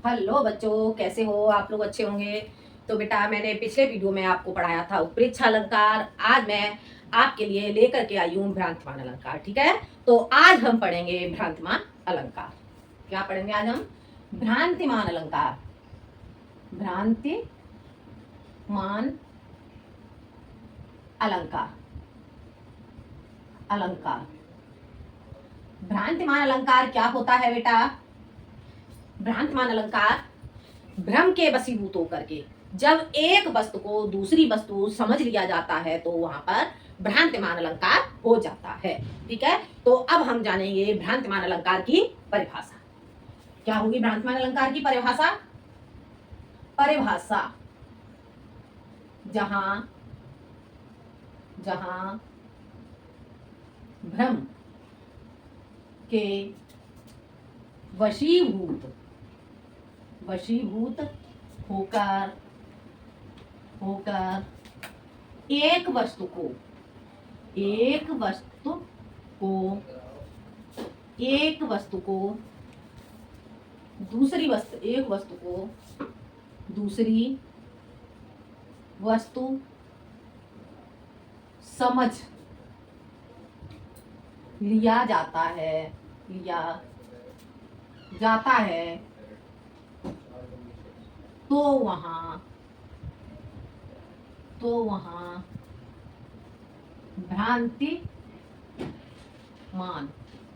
Hello बच्चों, कैसे हो आप लोग? अच्छे होंगे। तो बेटा, मैंने पिछले वीडियो में आपको पढ़ाया था उपरिच्छ अलंकार। आज मैं आपके लिए लेकर के आई हूँ भ्रांतिमान अलंकार। ठीक है, तो आज हम पढ़ेंगे भ्रांतिमान अलंकार। क्या पढ़ेंगे आज हम? भ्रांतिमान अलंकार। भ्रांतिमान अलंकार। अलंकार भ्रांतिमान अलंकार क्या होता है बेटा? भ्रांतिमान अलंकार भ्रम के वशीभूत होकर के जब एक वस्तु को दूसरी वस्तु समझ लिया जाता है तो वहां पर भ्रांतिमान अलंकार हो जाता है। ठीक है, तो अब हम जानेंगे भ्रांतिमान अलंकार की परिभाषा। क्या होगी भ्रांतिमान अलंकार की परिभाषा? परिभाषा जहां जहां भ्रम के वशीभूत होकर होकर एक वस्तु को एक वस्तु को दूसरी वस्तु समझ लिया जाता है तो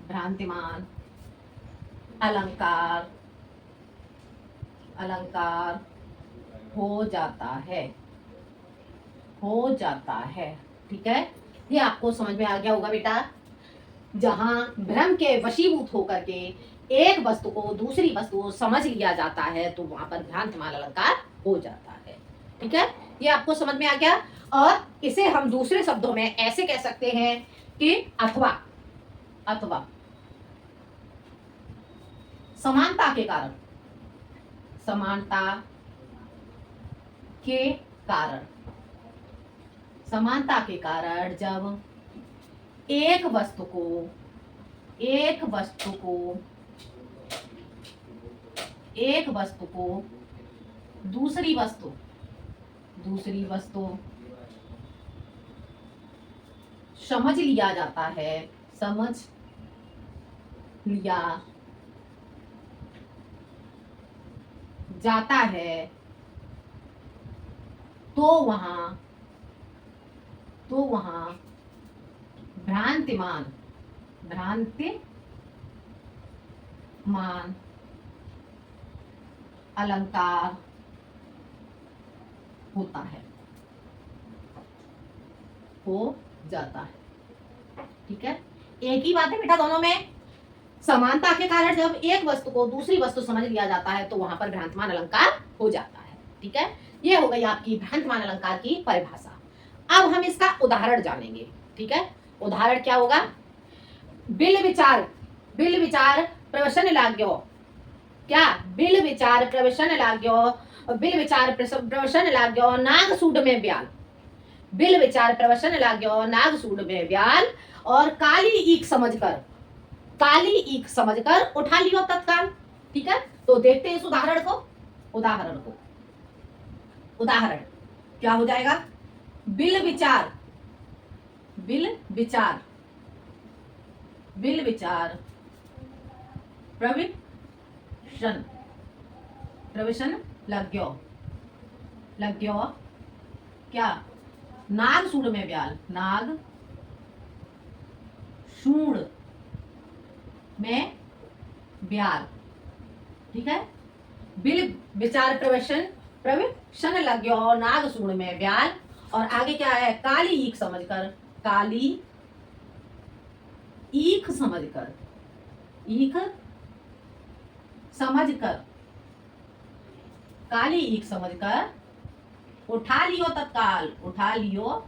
वहां भ्रांतिमान अलंकार हो जाता है। ठीक है, ये आपको समझ में आ गया होगा बेटा। जहां भ्रम के वशीभूत होकर के एक वस्तु को दूसरी वस्तु समझ लिया जाता है तो वहां पर भ्रांतिमान अलंकार हो जाता है। ठीक है, ये आपको समझ में आ गया। और इसे हम दूसरे शब्दों में ऐसे कह सकते हैं कि अथवा समानता के कारण जब एक वस्तु को दूसरी वस्तु समझ लिया जाता है तो वहां भ्रांतिमान अलंकार हो जाता है। ठीक है, एक ही बात है बेटा दोनों में। समानता के कारण जब एक वस्तु को दूसरी वस्तु समझ लिया जाता है तो वहां पर भ्रांतिमान अलंकार हो जाता है। ठीक है, ये हो गई आपकी भ्रांतिमान अलंकार की परिभाषा। अब हम इसका उदाहरण जानेंगे। ठीक है, उदाहरण क्या होगा? बिल विचार प्रवचन लाग्यो। क्या? बिल विचार प्रवचन लाग्यो नाग सूड में ब्याल। बिल विचार प्रवचन लाग्यो नाग सूड में ब्याल और काली ईख समझकर उठा लियो तत्काल। ठीक है, तो देखते हैं इस उदाहरण को। उदाहरण क्या हो जाएगा? बिल विचार प्रवचन लाग्यो क्या? नाग सूड में ब्याल। नाग सूड में ब्याल। ठीक है, बिल विचार प्रवचन लाग्यो नाग सूड में ब्याल और आगे क्या है? काली ईख समझकर उठा लियो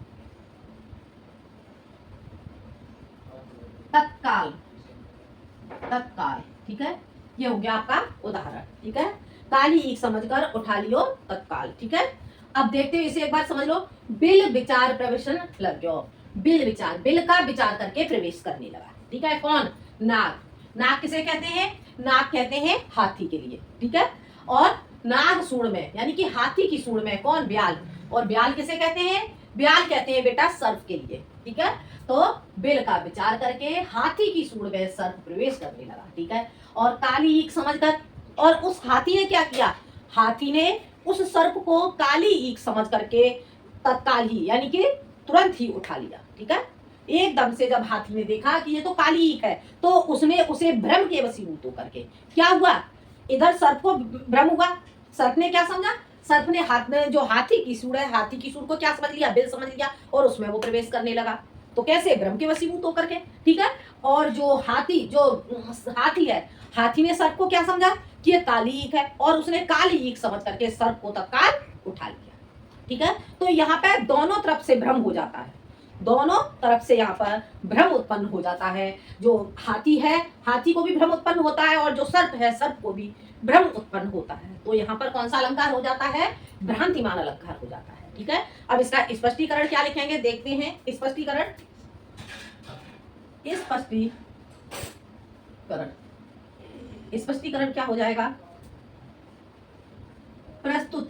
तत्काल। ठीक है, ये हो गया आपका उदाहरण। ठीक है, काली ईख समझकर उठा लियो तत्काल। ठीक है, अब देखते हैं इसे एक बार समझ लो। बिल विचार प्रवेशन लाग्यो। बिल का विचार करके प्रवेश करने लगा। ठीक है, कौन? नाग किसे कहते हैं? नाग कहते हैं हाथी के लिए। ठीक है, और नाग सूंड में यानी कि हाथी की सूंड में कौन, ब्याल। और ब्याल किसे कहते हैं, ब्याल कहते हैं बेटा सर्प के लिए। ठीक है, तो बिल का विचार करके हाथी की सूंड में सर्प प्रवेश करने लगा। ठीक है, और काली ईख समझकर, और उस हाथी ने क्या किया, हाथी ने उस सर्प को काली ईख समझ करके तत्काल ही यानी कि तुरंत ही उठा लिया। ठीक है, एकदम से जब हाथी ने देखा कि ये तो काली ईख है, तो उसने उसे भ्रम के वशीभूत होकर के क्या हुआ, इधर सर्प को भ्रम हुआ। सर्प ने क्या समझा, सर्प ने हाथ में जो हाथी की सूंड है, हाथी की सूंड को क्या समझ लिया, बिल समझ लिया, और उसमें वो प्रवेश करने लगा। तो कैसे, भ्रम के वशीभूत होकर के। ठीक है, और जो हाथी है, हाथी ने सर्प को क्या समझा कि ये काली ईख है, और उसने काली ईख समझ करके सर्प को तत्काल उठा लिया। ठीक है, तो यहाँ पे दोनों तरफ से भ्रम हो जाता है, दोनों तरफ से यहाँ पर भ्रम उत्पन्न हो जाता है। जो हाथी है, हाथी को भी भ्रम उत्पन्न होता है, और जो सर्प है, सर्प को भी भ्रम उत्पन्न होता है। तो यहाँ पर कौन सा अलंकार हो जाता है, भ्रांतिमान अलंकार हो जाता है। ठीक है, अब इसका स्पष्टीकरण क्या लिखेंगे, देखते हैं। स्पष्टीकरण स्पष्टीकरण क्या हो जाएगा, प्रस्तुत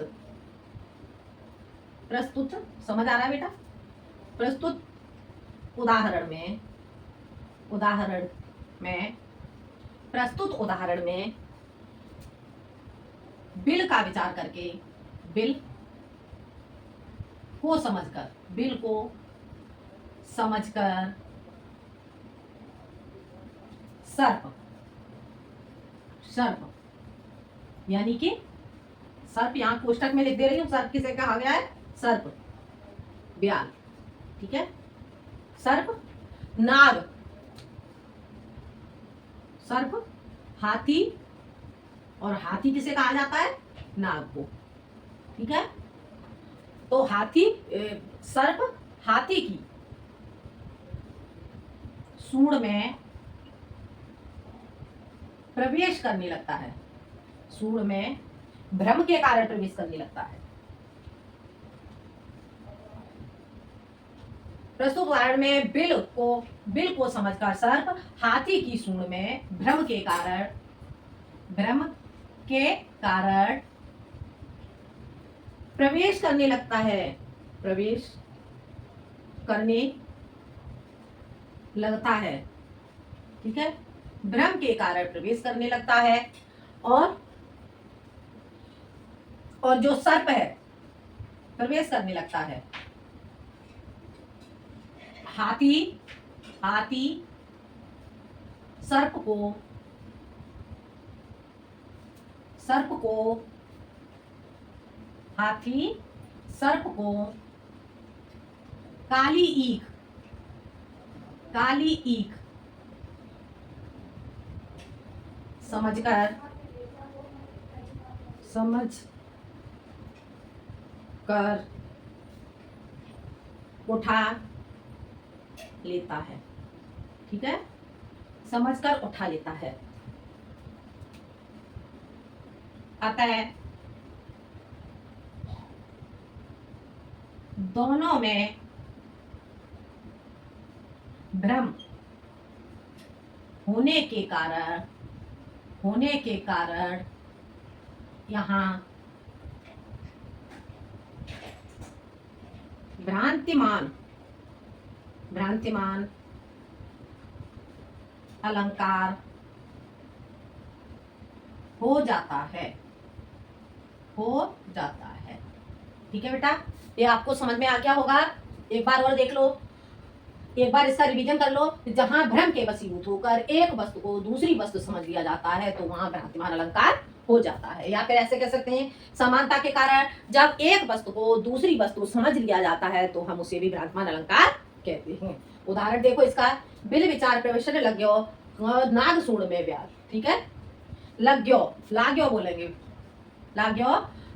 समझ आ रहा है बेटा, प्रस्तुत उदाहरण में बिल का विचार करके, बिल को समझकर सर्प यानी कि सर्प, यहां कोष्टक में लिख दे रही हूं, सर्प किसे कहा गया है, सर्प, ब्याल। ठीक है, सर्प, नाग, सर्प, हाथी, और हाथी किसे कहा जाता है, नाग को। ठीक है, तो सर्प हाथी की सूंड में प्रवेश करने लगता है, सूंड में भ्रम के कारण प्रवेश करने लगता है। प्रस्तुत उदाहरण में बिल को समझकर सर्प हाथी की सूंड में भ्रम के कारण प्रवेश करने लगता है, प्रवेश करने लगता है। ठीक है, भ्रम के कारण प्रवेश करने लगता है, और जो सर्प है प्रवेश करने लगता है। हाथी सर्प को काली ईख समझकर उठा लेता है। ठीक है, समझकर उठा लेता है। अतः दोनों में भ्रम होने के कारण यहाँ भ्रांतिमान अलंकार हो जाता है। ठीक है बेटा, ये आपको समझ में आ गया होगा। एक बार और देख लो, एक बार इसका रिवीजन कर लो। जहां भ्रम के वशीभूत होकर एक वस्तु को दूसरी वस्तु समझ लिया जाता है, तो वहां भ्रांतिमान अलंकार हो जाता है। या फिर ऐसे कह सकते हैं, समानता के कारण जब एक वस्तु को दूसरी वस्तु समझ लिया जाता है, तो हम उसे भी भ्रांतिमान अलंकार कहते हैं। उदाहरण देखो इसका, बिल विचार प्रवेश लग गयो नाग सूंड में ब्याल। ठीक है, लाग्यो बोलेंगे, लाग्यो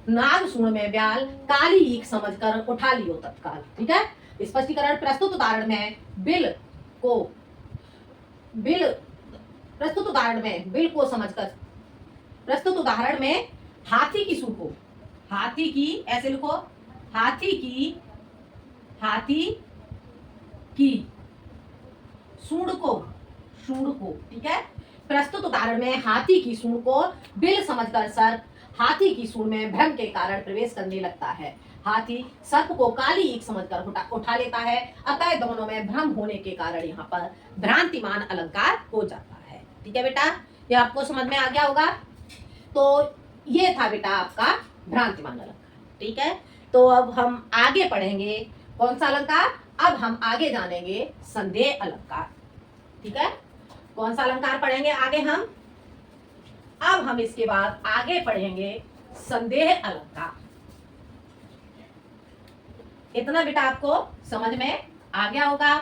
नाग सूंड में ब्याल, काली ईख समझकर उठा लियो तत्काल। ठीक है, स्पष्टीकरण प्रस्तुत उदाहरण में बिल को समझकर, प्रस्तुत उदाहरण में हाथी की सूंड को, हाथी की ऐसे लिखो, हाथी की सूंड को। ठीक है, प्रस्तुत उदाहरण में हाथी की सूंड को बिल समझकर सर्प हाथी की सूंड में भ्रम के कारण प्रवेश करने लगता है। हाथी सर्प को काली ईख समझकर उठा लेता है। अतः दोनों में भ्रम होने के कारण यहाँ पर भ्रांतिमान अलंकार हो जाता है। ठीक है बेटा, ये आपको समझ में आ गया होगा। तो ये था बेटा आपका भ्रांतिमान अलंकार। ठीक है, तो अब हम आगे पढ़ेंगे कौन सा अलंकार। अब हम आगे जानेंगे संदेह अलंकार। ठीक है, कौन सा अलंकार पढ़ेंगे आगे हम। अब हम इसके बाद आगे पढ़ेंगे संदेह अलंकार। इतना बेटा आपको समझ में आ गया होगा।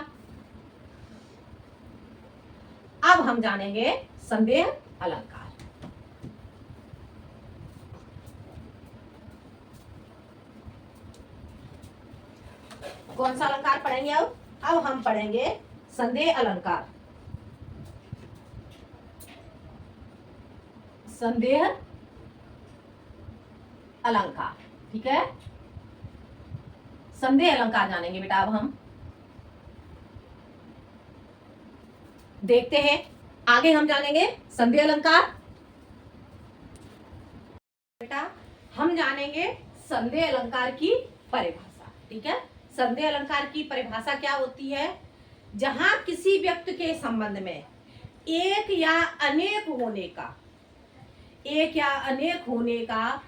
अब हम जानेंगे संदेह अलंकार। कौन सा अलंकार पढ़ेंगे अब हम पढ़ेंगे संदेह अलंकार। संदेह अलंकार, ठीक है, संदेह अलंकार जानेंगे बेटा। अब हम देखते हैं आगे हम जानेंगे संदेह अलंकार। बेटा हम जानेंगे संदेह अलंकार की परिभाषा। ठीक है, संदेह अलंकार की परिभाषा क्या होती है। जहां किसी व्यक्ति के संबंध में एक या अनेक होने का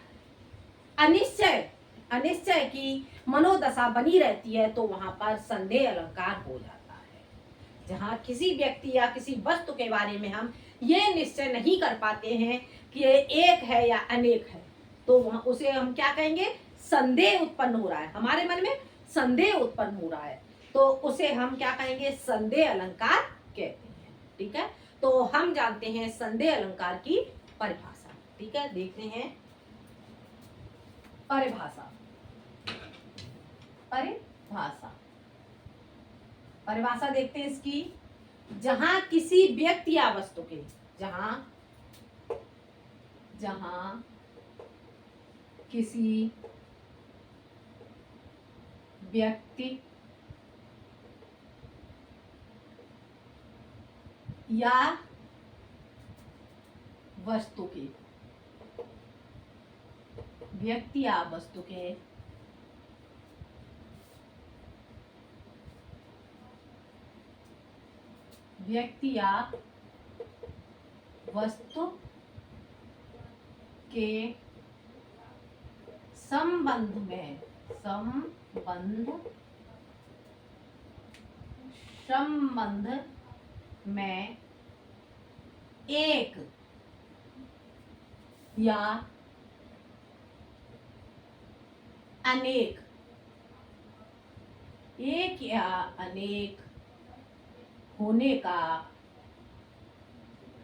अनिश्चय की मनोदशा बनी रहती है तो वहां पर संदेह अलंकार हो जाता है। जहां किसी व्यक्ति या किसी वस्तु के बारे में हम ये निश्चय नहीं कर पाते हैं कि ये एक है या अनेक है, तो उसे हम क्या कहेंगे, संदेह उत्पन्न हो रहा है, हमारे मन में संदेह उत्पन्न हो रहा है, तो उसे हम क्या कहेंगे, संदेह अलंकार कहते हैं। ठीक है, तो हम जानते हैं संदेह अलंकार की परिभाषा। ठीक है, देखते हैं परिभाषा। परिभाषा देखते हैं इसकी। जहां किसी व्यक्ति या वस्तु के जहां किसी व्यक्ति या वस्तु के संबंध में एक या अनेक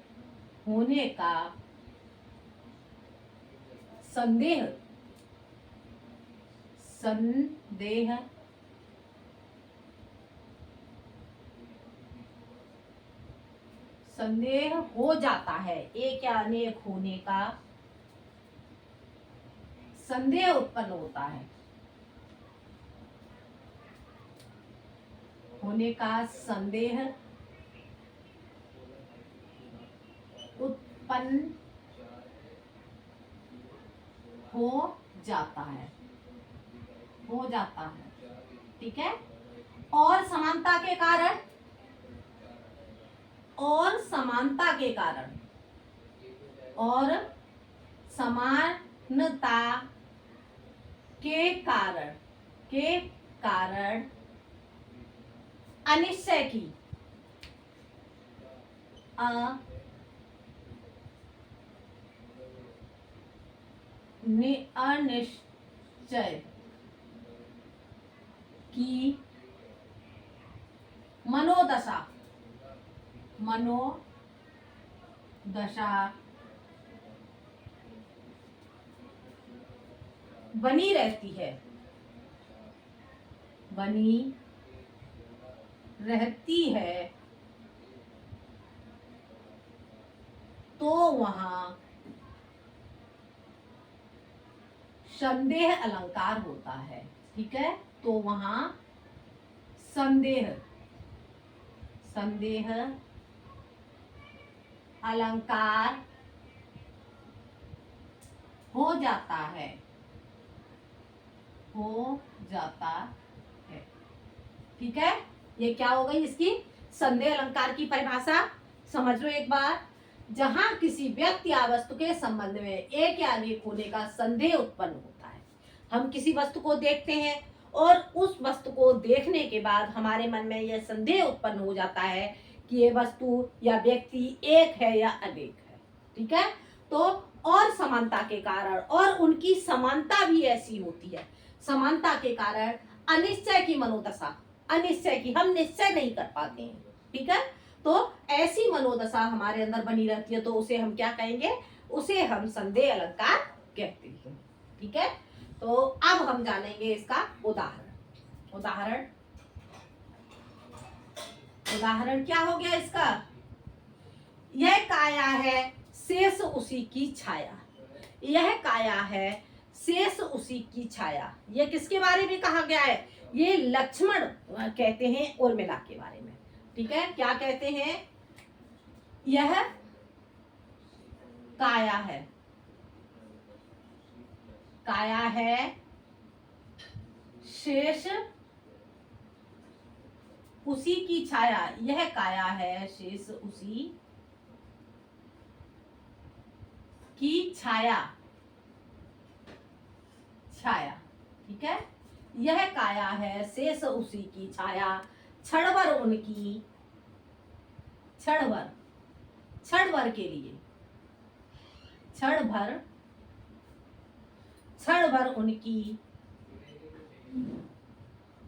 होने का संदेह हो जाता है। एक या अनेक होने का संदेह उत्पन्न होता है, होने का संदेह उत्पन्न हो जाता है। ठीक है, और समानता के कारण अनिश्चय की अनिश्चय की मनोदशा बनी रहती है तो वहां संदेह अलंकार होता है। ठीक है, तो वहां संदेह अलंकार हो जाता है, हो जाता है। ठीक है, ये क्या हो गई इसकी संदेह अलंकार की परिभाषा। समझ लो एक बार, जहां किसी व्यक्ति या वस्तु के संबंध में एक या अनेक होने का संदेह उत्पन्न होता है। हम किसी वस्तु को देखते हैं और उस वस्तु को देखने के बाद हमारे मन में यह संदेह उत्पन्न हो जाता है कि ये वस्तु या व्यक्ति एक है या अनेक है। ठीक है, तो और समानता के कारण, और उनकी समानता भी ऐसी होती है, समानता के कारण अनिश्चय की मनोदशा, अनिश्चय की, हम निश्चय नहीं कर पाते हैं। ठीक है, तो ऐसी मनोदशा हमारे अंदर बनी रहती है, तो उसे हम क्या कहेंगे, उसे हम संदेह अलंकार कहते हैं। ठीक है, तो अब हम जानेंगे इसका उदाहरण। उदाहरण, उदाहरण क्या हो गया इसका, यह काया है शेष उसी की छाया। यह काया है शेष उसी की छाया, यह किसके बारे में कहा गया है, ये लक्ष्मण कहते हैं उर्मिला के बारे में। ठीक है, क्या कहते हैं, यह काया है, काया है शेष उसी की छाया। यह काया है शेष उसी की छाया, छाया। ठीक है, यह काया है शेष उसी की छाया, क्षणभर उनकी, क्षणभर, क्षणभर के लिए, क्षणभर, क्षणभर उनकी,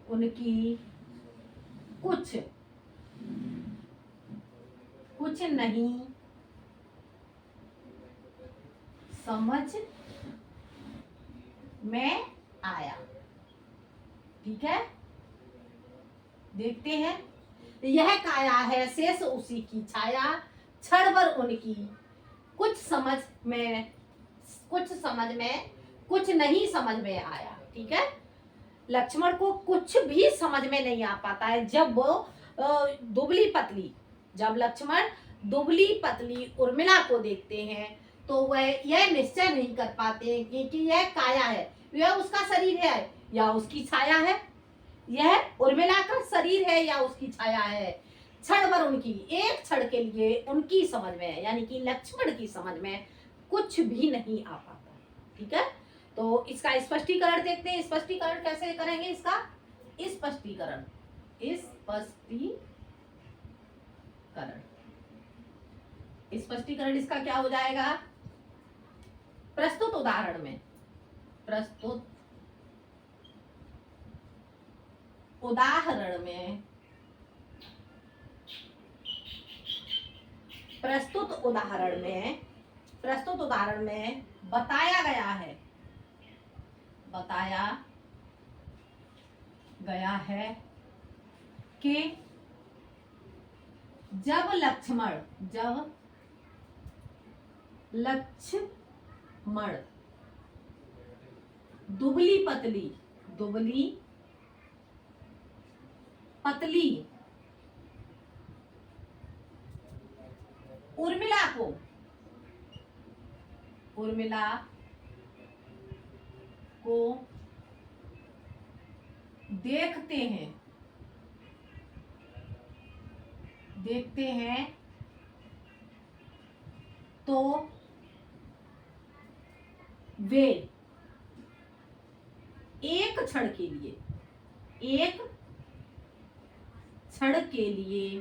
उनकी कुछ, कुछ नहीं समझ में आया। ठीक है, देखते हैं, यह काया है शेष उसी की छाया, क्षणभर उनकी, कुछ समझ में, कुछ समझ में, कुछ नहीं समझ में आया। ठीक है, लक्ष्मण को कुछ भी समझ में नहीं आ पाता है जब वो दुबली पतली, जब लक्ष्मण दुबली पतली उर्मिला को देखते हैं तो वह यह निश्चय नहीं कर पाते कि यह काया है, यह उसका शरीर है या उसकी छाया है, यह उर्मिला का शरीर है या उसकी छाया है। क्षण भर उनकी, एक क्षण के लिए उनकी समझ में, यानी कि लक्ष्मण की समझ में कुछ भी नहीं आ पाता। ठीक है, तो इसका स्पष्टीकरण देखते हैं। स्पष्टीकरण कैसे करेंगे इसका, स्पष्टीकरण, स्पष्टीकरण इसका क्या हो जाएगा, प्रस्तुत उदाहरण में, प्रस्तुत उदाहरण में, प्रस्तुत उदाहरण में, प्रस्तुत उदाहरण में बताया गया है, बताया गया है कि जब लक्ष्मण, जब लक्ष्मण दुबली पतली, दुबली पतली उर्मिला को, उर्मिला को देखते हैं, देखते हैं तो वे एक क्षण के लिए, एक क्षण के लिए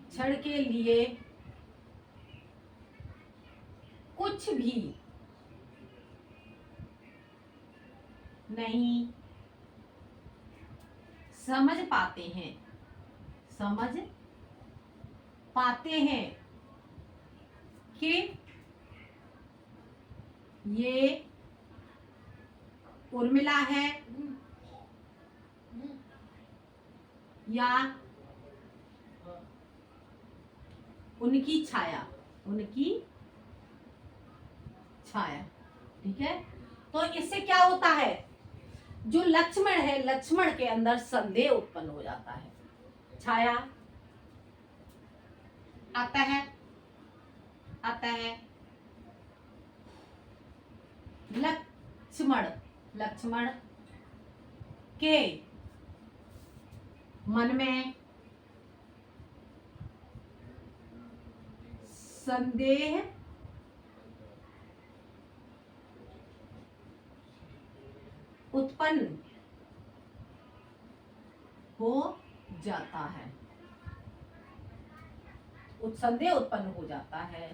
क्षण के लिए कुछ भी नहीं समझ पाते हैं, समझ पाते हैं कि ये उर्मिला है या उनकी छाया, उनकी छाया। ठीक है, तो इससे क्या होता है, जो लक्ष्मण है, लक्ष्मण के अंदर संदेह उत्पन्न हो जाता है। छाया, आता है, आता है लक्ष्मण, लक्ष्मण के मन में संदेह उत्पन्न हो जाता है, संदेह उत्पन्न हो जाता है।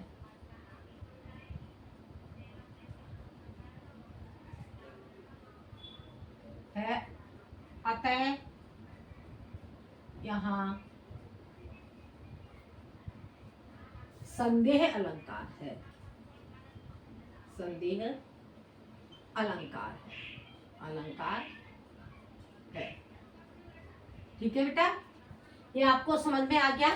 अतः यहाँ संदेह अलंकार है, संदेह अलंकार है, अलंकार है। ठीक है बेटा, ये आपको समझ में आ गया।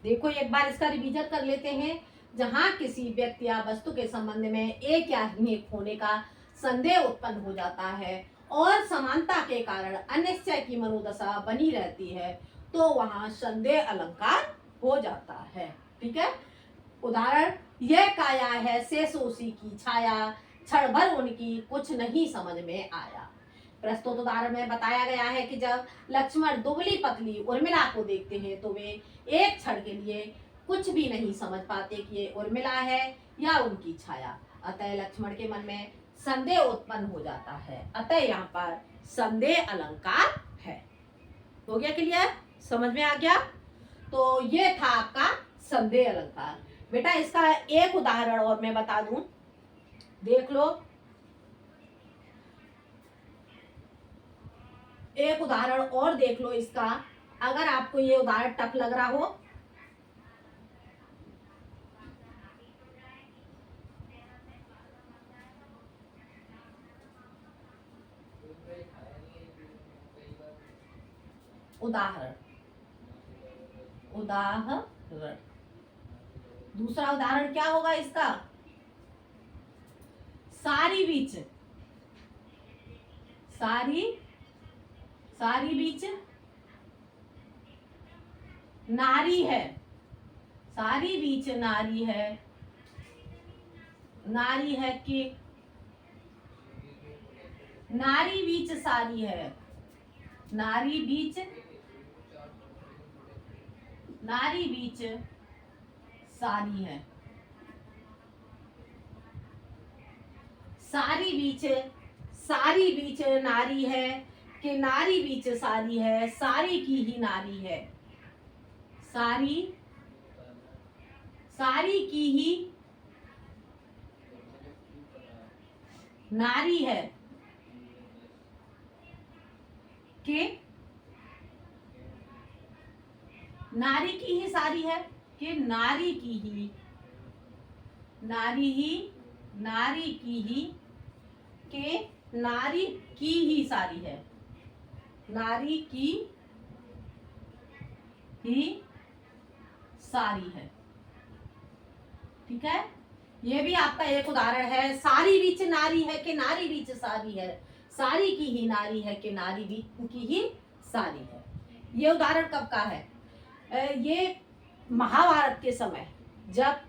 देखो एक बार इसका रिवीजन कर लेते हैं। जहां किसी व्यक्ति या वस्तु के संबंध में एक या अनेक होने का संदेह उत्पन्न हो जाता है और समानता के कारण अनिश्चय की मनोदशा बनी रहती है, तो वहां संदेह अलंकार हो जाता है। ठीक है, उदाहरण, यह काया है शेष उसी की छाया, क्षण भर उनकी कुछ नहीं समझ में आया। प्रस्तुत उदाहरण में बताया गया है कि जब लक्ष्मण दुबली पतली उर्मिला को देखते हैं तो वे एक क्षण के लिए कुछ भी नहीं समझ पाते कि ये उर्मिला है या उनकी छाया। अतः लक्ष्मण के मन में संदेह उत्पन्न हो जाता है। अतः यहाँ पर संदेह अलंकार है। हो गया क्लियर? समझ में आ गया? तो ये था आपका संदेह अलंकार। बेटा इसका एक उदाहरण और मैं बता दूं, देख लो। एक उदाहरण और देख लो इसका, अगर आपको ये उदाहरण टफ लग रहा हो। उदाहरण, उदाहरण, दूसरा उदाहरण क्या होगा इसका? सारी बीच, सारी, सारी बीच नारी है, सारी बीच नारी है, नारी है कि नारी बीच सारी है, नारी बीच, नारी बीच सारी है, सारी बीच, सारी बीच नारी है कि नारी बीच सारी है, सारी की ही नारी है, सारी, सारी की ही नारी है कि नारी की ही सारी है कि नारी की ही, नारी ही, नारी की ही के नारी की ही सारी है, नारी की ही सारी है। ठीक है, ये भी आपका एक उदाहरण है। सारी बीच नारी है कि नारी बीच सारी है, सारी की ही नारी है कि नारी बीच की ही सारी है। ये उदाहरण कब का है? ये महाभारत के समय जब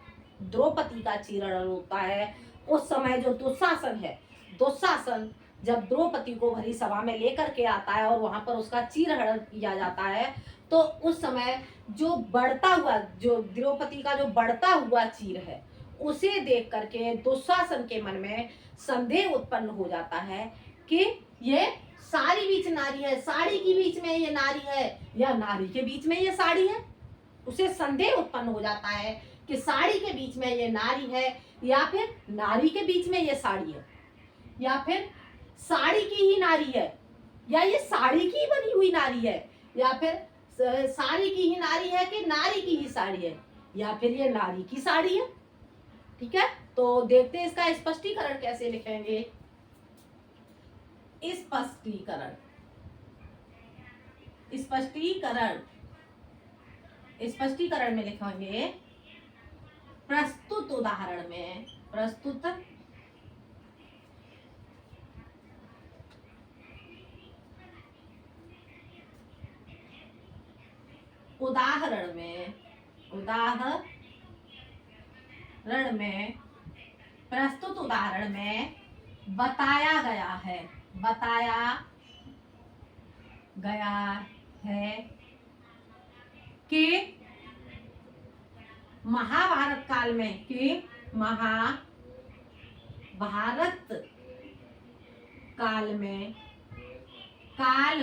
द्रौपदी का चीरहरण होता है, उस समय जो दुशासन है, दुशासन जब द्रौपदी को भरी सभा में लेकर के आता है और वहां पर उसका चीरहरण किया जाता है, तो उस समय जो बढ़ता हुआ, जो द्रौपदी का जो बढ़ता हुआ चीर है, उसे देख करके दुशासन के मन में संदेह उत्पन्न हो जाता है कि ये सारी बीच नारी है, साड़ी के बीच में ये नारी है या नारी के बीच में ये साड़ी है। उसे संदेह उत्पन्न हो जाता है कि साड़ी के बीच में ये नारी है या फिर नारी के बीच में ये साड़ी है, या फिर साड़ी की ही नारी है, या ये साड़ी की बनी हुई नारी है, या फिर साड़ी की ही नारी है कि नारी की ही साड़ी है, या फिर ये नारी की साड़ी है। ठीक है, तो देखते हैं इसका स्पष्टीकरण कैसे लिखेंगे। स्पष्टीकरण, स्पष्टीकरण, स्पष्टीकरण में लिखेंगे प्रस्तुत उदाहरण में, प्रस्तुत उदाहरण में उदाहरण में, प्रस्तुत उदाहरण में बताया गया है कि महाभारत काल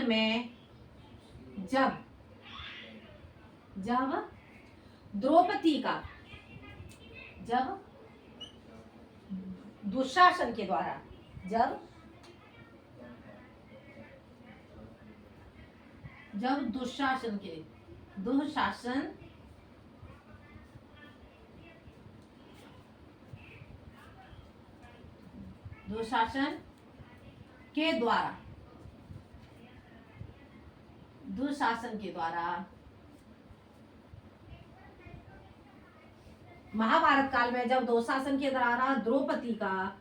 में जब द्रौपदी का दुशासन के द्वारा दुशासन के द्वारा महाभारत काल में जब दुशासन के द्वारा द्रौपदी का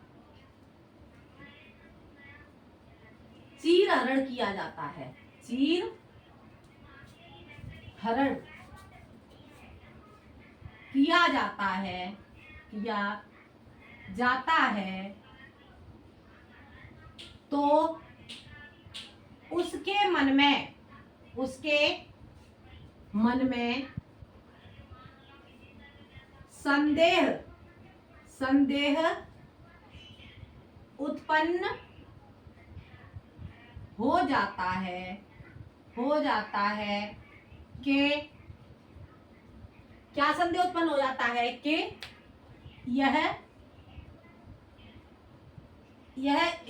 चीर हरण किया जाता है, किया जाता है तो उसके मन में संदेह उत्पन्न हो जाता है कि क्या संदेह उत्पन्न हो जाता है कि यह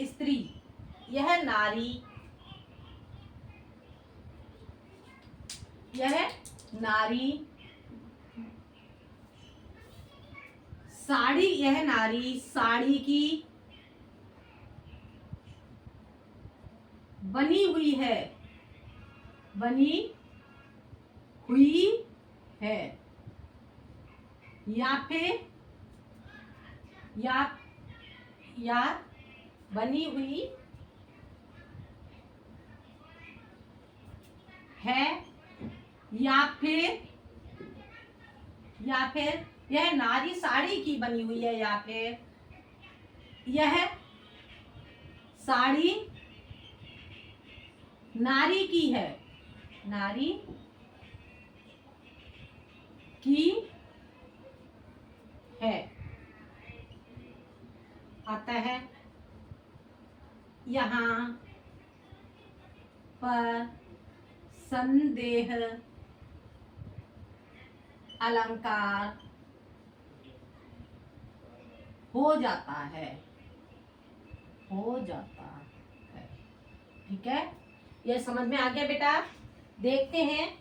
स्त्री, यह नारी साड़ी की बनी हुई है या बनी हुई है या फिर यह नारी साड़ी की बनी हुई है या फिर यह साड़ी नारी की है अतः यहाँ पर संदेह अलंकार हो जाता है। ठीक है, ये समझ में आ गया बेटा। देखते हैं,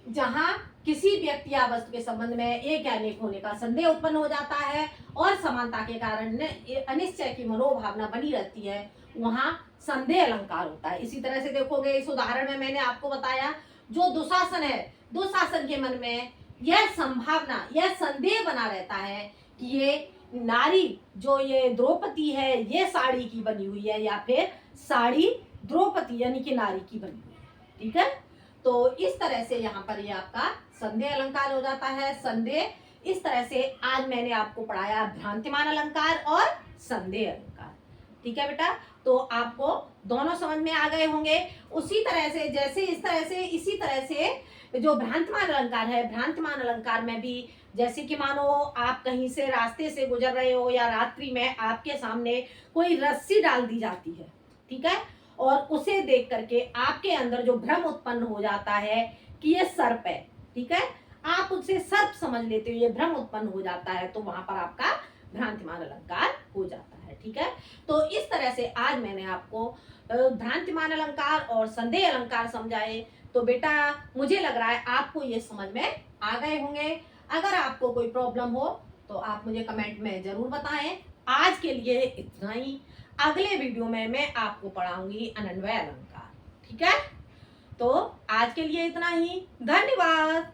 जहां किसी व्यक्ति या वस्तु के संबंध में एक या अनेक होने का संदेह उत्पन्न हो जाता है और समानता के कारण अनिश्चय की मनोभावना बनी रहती है, वहां संदेह अलंकार होता है। इसी तरह से देखोगे, इस उदाहरण में मैंने आपको बताया, जो दुशासन है, दुशासन के मन में यह संभावना, यह संदेह बना रहता है कि ये नारी जो ये द्रौपदी है, ये साड़ी की बनी हुई है या फिर साड़ी द्रौपदी यानी कि नारी की बनी हुई है। ठीक है, तो इस तरह से यहाँ पर ये आपका संदेह अलंकार हो जाता है। संदेह, इस तरह से आज मैंने आपको पढ़ाया भ्रांतिमान अलंकार और संदेह अलंकार। ठीक है बेटा, तो आपको दोनों समझ में आ गए होंगे। उसी तरह से जैसे इसी तरह से जो भ्रांतिमान अलंकार है, भ्रांतिमान अलंकार में भी जैसे कि मानो आप कहीं से रास्ते से गुजर रहे हो या रात्रि में आपके सामने कोई रस्सी डाल दी जाती है, ठीक है, और उसे देख करके आपके अंदर जो भ्रम उत्पन्न हो जाता है कि ये सर्प है, ठीक है, आप उसे सर्प समझ लेते हो, ये भ्रम उत्पन्न हो जाता है, तो वहां पर आपका भ्रांतिमान अलंकार हो जाता है। ठीक है, तो इस तरह से आज मैंने आपको भ्रांतिमान अलंकार और संदेह अलंकार समझाए। तो बेटा मुझे लग रहा है आपको ये समझ में आ गए होंगे। अगर आपको कोई प्रॉब्लम हो तो आप मुझे कमेंट में जरूर बताएं। आज के लिए इतना ही। अगले वीडियो में मैं आपको पढ़ाऊंगी अनन्वय अलंकार। ठीक है, तो आज के लिए इतना ही। धन्यवाद।